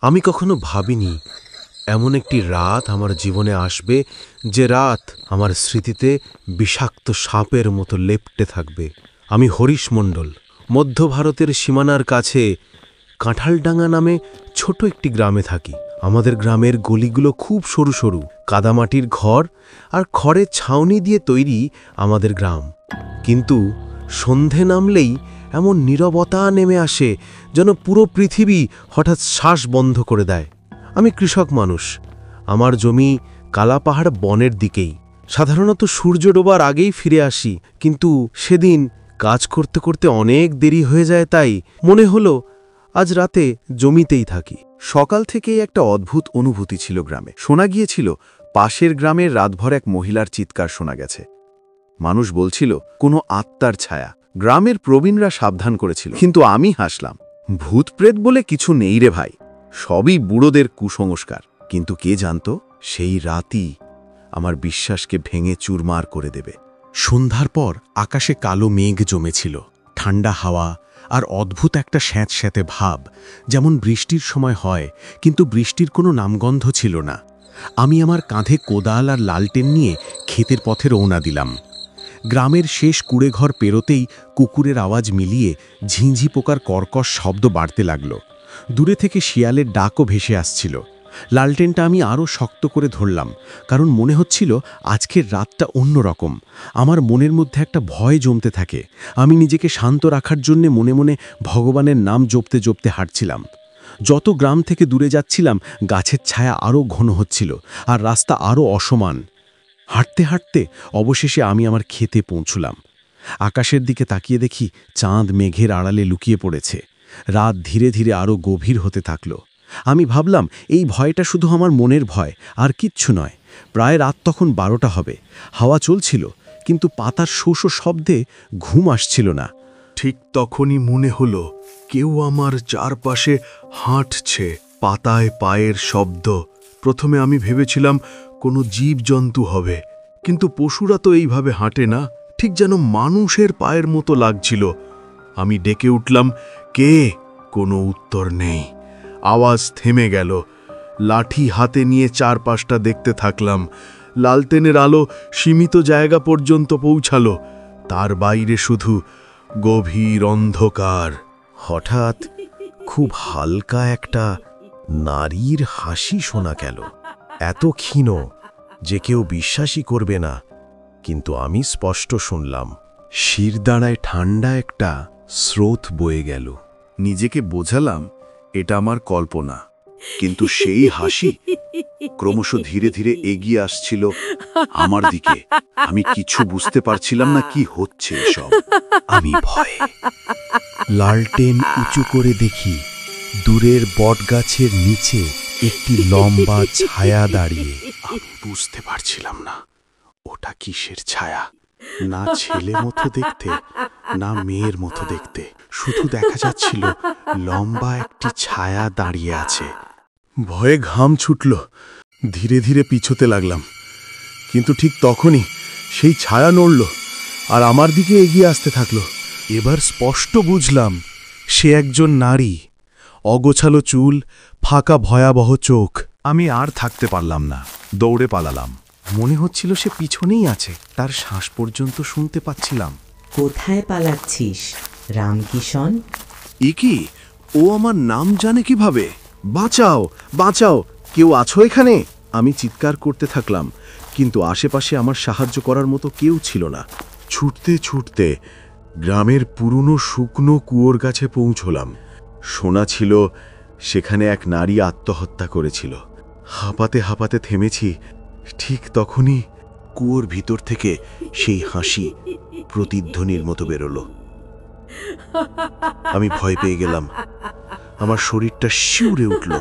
আমি কখনো ভাবিনি এমন একটি রাত আমার জীবনে আসবে, যে রাত আমার স্মৃতিতে বিষাক্ত সাপের মতো লেপ্টে থাকবে। আমি হরিশ মণ্ডল, মধ্য ভারতের সীমানার কাছে কাঁঠালডাঙ্গা নামে ছোট একটি গ্রামে থাকি। আমাদের গ্রামের গলিগুলো খুব সরু সরু, কাদামাটির ঘর আর খড়ের ছাউনি দিয়ে তৈরি আমাদের গ্রাম। কিন্তু সন্ধে নামলেই এমন নীরবতা নেমে আসে, যেন পুরো পৃথিবী হঠাৎ শ্বাস বন্ধ করে দেয়। আমি কৃষক মানুষ, আমার জমি কালাপাহাড় বনের দিকেই। সাধারণত সূর্য ডোবার আগেই ফিরে আসি, কিন্তু সেদিন কাজ করতে করতে অনেক দেরি হয়ে যায়, তাই মনে হলো আজ রাতে জমিতেই থাকি। সকাল থেকেই একটা অদ্ভুত অনুভূতি ছিল গ্রামে। শোনা গিয়েছিল পাশের গ্রামের রাতভর এক মহিলার চিৎকার শোনা গেছে। মানুষ বলছিল কোনো আত্মার ছায়া। গ্রামের প্রবীণরা সাবধান করেছিল, কিন্তু আমি হাসলাম। ভূত প্রেত বলে কিছু নেই রে ভাই, সবই বুড়োদের কুসংস্কার। কিন্তু কে জানত সেই রাতই আমার বিশ্বাসকে ভেঙে চুরমার করে দেবে। সন্ধ্যার পর আকাশে কালো মেঘ জমেছিল, ঠান্ডা হাওয়া আর অদ্ভুত একটা স্যাঁতস্যাঁতে ভাব, যেমন বৃষ্টির সময় হয়, কিন্তু বৃষ্টির কোনো নামগন্ধ ছিল না। আমি আমার কাঁধে কোদাল আর লালটেন নিয়ে ক্ষেতের পথে রওনা দিলাম। গ্রামের শেষ কুড়েঘর পেরোতেই কুকুরের আওয়াজ মিলিয়ে ঝিঁঝি পোকার কর্কশ শব্দ বাড়তে লাগল। দূরে থেকে শিয়ালের ডাকও ভেসে আসছিল। লালটেনটা আমি আরও শক্ত করে ধরলাম, কারণ মনে হচ্ছিল আজকের রাতটা অন্যরকম। আমার মনের মধ্যে একটা ভয় জমতে থাকে। আমি নিজেকে শান্ত রাখার জন্যে মনে মনে ভগবানের নাম জপতে জপতে হাঁটছিলাম। যত গ্রাম থেকে দূরে যাচ্ছিলাম, গাছের ছায়া আরও ঘন হচ্ছিল আর রাস্তা আরও অসমান। হাঁটতে হাঁটতে অবশেষে আমি আমার ক্ষেতে পৌঁছলাম। আকাশের দিকে তাকিয়ে দেখি চাঁদ মেঘের আড়ালে লুকিয়ে পড়েছে। রাত ধীরে ধীরে আরও গভীর হতে থাকল। আমি ভাবলাম এই ভয়টা শুধু আমার মনের ভয়, আর কিচ্ছু নয়। প্রায় রাত তখন 12টা হবে। হাওয়া চলছিল, কিন্তু পাতার শোঁ শোঁ শব্দে ঘুম আসছিল না। ঠিক তখনই মনে হলো কেউ আমার চারপাশে হাঁটছে, পাতায় পায়ের শব্দ। প্রথমে আমি ভেবেছিলাম কোনো জীবজন্তু হবে, কিন্তু পশুরা তো এইভাবে হাঁটে না, ঠিক যেন মানুষের পায়ের মতো লাগছিল। আমি ডেকে উঠলাম, কে? কোনো উত্তর নেই। আওয়াজ থেমে গেল। লাঠি হাতে নিয়ে চারপাশটা দেখতে থাকলাম। লালটেনের আলো সীমিত জায়গা পর্যন্ত পৌঁছালো, তার বাইরে শুধু গভীর অন্ধকার। হঠাৎ খুব হালকা একটা নারীর হাসি শোনা গেল, এত ক্ষীণ যে কেউ বিশ্বাসই করবে না, কিন্তু আমি স্পষ্ট শুনলাম। শিরদাঁড়ায় ঠান্ডা একটা স্রোত বয়ে গেল। নিজেকে বোঝালাম এটা আমার কল্পনা, কিন্তু সেই হাসি ক্রমশ ধীরে ধীরে এগিয়ে আসছিল আমার দিকে। আমি কিছু বুঝতে পারছিলাম না কি হচ্ছে এসব। আমি ভয়ে লালটেন উঁচু করে দেখি দূরের বটগাছের নিচে একটি লম্বা ছায়া দাঁড়িয়ে। আমি বুঝতে পারছিলাম না ওটা কিসের ছায়া। না ছেলে মতো দেখতে, না মেয়ের মতো দেখতে, শুধু দেখা যাচ্ছিল লম্বা একটি ছায়া দাঁড়িয়ে আছে। ভয়ে ঘাম ছুটল, ধীরে ধীরে পিছোতে লাগলাম। কিন্তু ঠিক তখনই সেই ছায়া নড়ল আর আমার দিকে এগিয়ে আসতে থাকল। এবার স্পষ্ট বুঝলাম সে একজন নারী, অগোছালো চুল, ফাঁকা ভয়াবহ চোখ। আমি আর থাকতে পারলাম না, দৌড়ে পালালাম। মনে হচ্ছিল সে পিছনেই আছে, তার শ্বাস পর্যন্ত শুনতে পাচ্ছিলাম। কোথায় পালাচ্ছিস রামকিষণ? কি ও আমার নাম জানে কিভাবে? বাঁচাও, বাঁচাও, কেউ আছো এখানে? আমি চিৎকার করতে থাকলাম, কিন্তু আশেপাশে আমার সাহায্য করার মতো কেউ ছিল না। ছুটতে ছুটতে গ্রামের পুরনো শুকনো কুয়োর কাছে পৌঁছলাম। শোনা ছিল সেখানে এক নারী আত্মহত্যা করেছিল। হাঁপাতে হাঁপাতে থেমেছি, ঠিক তখনই কুয়োর ভিতর থেকে সেই হাসি প্রতিধ্বনির মতো বেরোলো। আমি ভয় পেয়ে গেলাম, আমার শরীরটা শিউরে উঠল।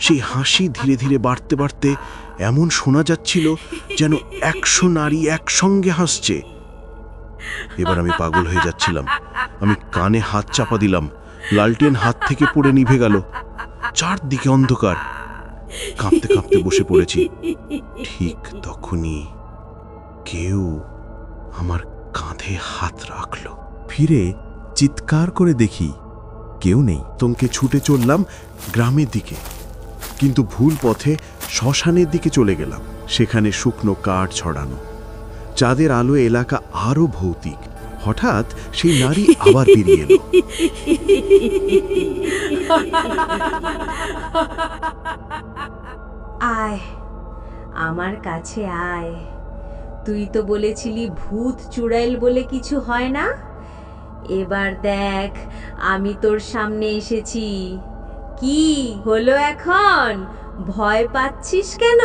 সেই হাসি ধীরে ধীরে বাড়তে বাড়তে এমন শোনা যাচ্ছিল যেন 100 নারী একসঙ্গে হাসছে। এবার আমি পাগল হয়ে যাচ্ছিলাম। আমি কানে হাত চাপা দিলাম, লালটেন হাত থেকে পড়ে নিভে গেল। চারদিকে অন্ধকার, কাঁপতে কাঁপতে বসে পড়েছি। ঠিক তখনই কেউ আমার কাঁধে হাত রাখল। ফিরে চিৎকার করে দেখি কেউ নেই। আতঙ্কে ছুটে চললাম গ্রামের দিকে, কিন্তু ভুল পথে শ্মশানের দিকে চলে গেলাম। সেখানে শুকনো কাঠ ছড়ানো, চাঁদের আলো এলাকা আরো ভৌতিক। হঠাৎ সেই নারী আবার বেরিয়ে এলো। আয়, আমার কাছে আয়। তুই তো বলেছিলি ভূত চুড়াইল বলে কিছু হয় না। এবার দেখ, আমি তোর সামনে এসেছি। কি হলো এখন? ভয় পাচ্ছিস কেন?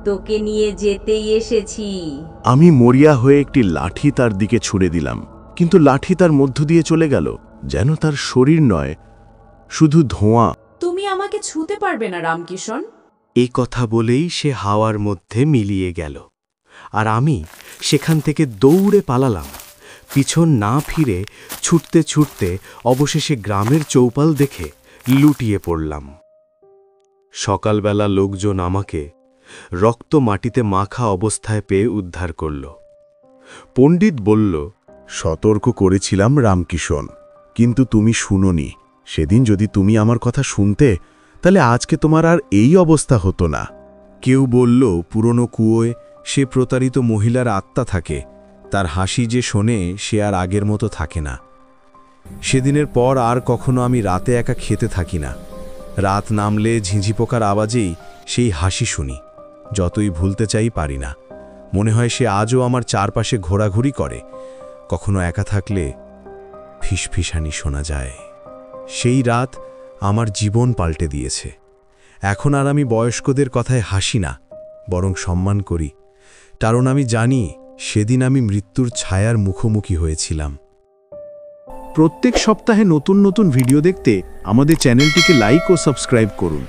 তোকে নিয়ে যেতেই এসেছি। আমি মরিয়া হয়ে একটি লাঠি তার দিকে ছুড়ে দিলাম, কিন্তু লাঠি তার মধ্য দিয়ে চলে গেল, যেন তার শরীর নয়, শুধু ধোঁয়া। তুমি আমাকে ছুঁতে পারবে না রামকিশন। এই কথা বলেই সে হাওয়ার মধ্যে মিলিয়ে গেল, আর আমি সেখান থেকে দৌড়ে পালালাম। পিছন না ফিরে ছুটতে ছুটতে অবশেষে গ্রামের চৌপাল দেখে লুটিয়ে পড়লাম। সকালবেলা লোকজন আমাকে রক্ত মাটিতে মাখা অবস্থায় পেয়ে উদ্ধার করল। পণ্ডিত বলল, সতর্ক করেছিলাম রামকিশন, কিন্তু তুমি শুনোনি। সেদিন যদি তুমি আমার কথা শুনতে, তাহলে আজকে তোমার আর এই অবস্থা হতো না। কেউ বলল পুরনো কুয়োয় সে প্রতারিত মহিলার আত্মা থাকে, তার হাসি যে শোনে সে আর আগের মতো থাকে না। সেদিনের পর আর কখনো আমি রাতে একা খেতে থাকি না। রাত নামলে ঝিঁঝি পোকার আওয়াজেই সেই হাসি শুনি। যতই ভুলতে চাই পারি না। মনে হয় সে আজও আমার চারপাশে ঘোরাঘুরি করে। কখনো একা থাকলে ফিসফিসানি শোনা যায়। সেই রাত আমার জীবন পাল্টে দিয়েছে। এখন আর আমি বয়স্কদের কথায় হাসি না, বরং সম্মান করি, কারণ আমি জানি সেদিন আমি মৃত্যুর ছায়ার মুখোমুখি হয়েছিলাম। প্রত্যেক সপ্তাহে নতুন নতুন ভিডিও দেখতে আমাদের চ্যানেলটিকে লাইক ও সাবস্ক্রাইব করুন।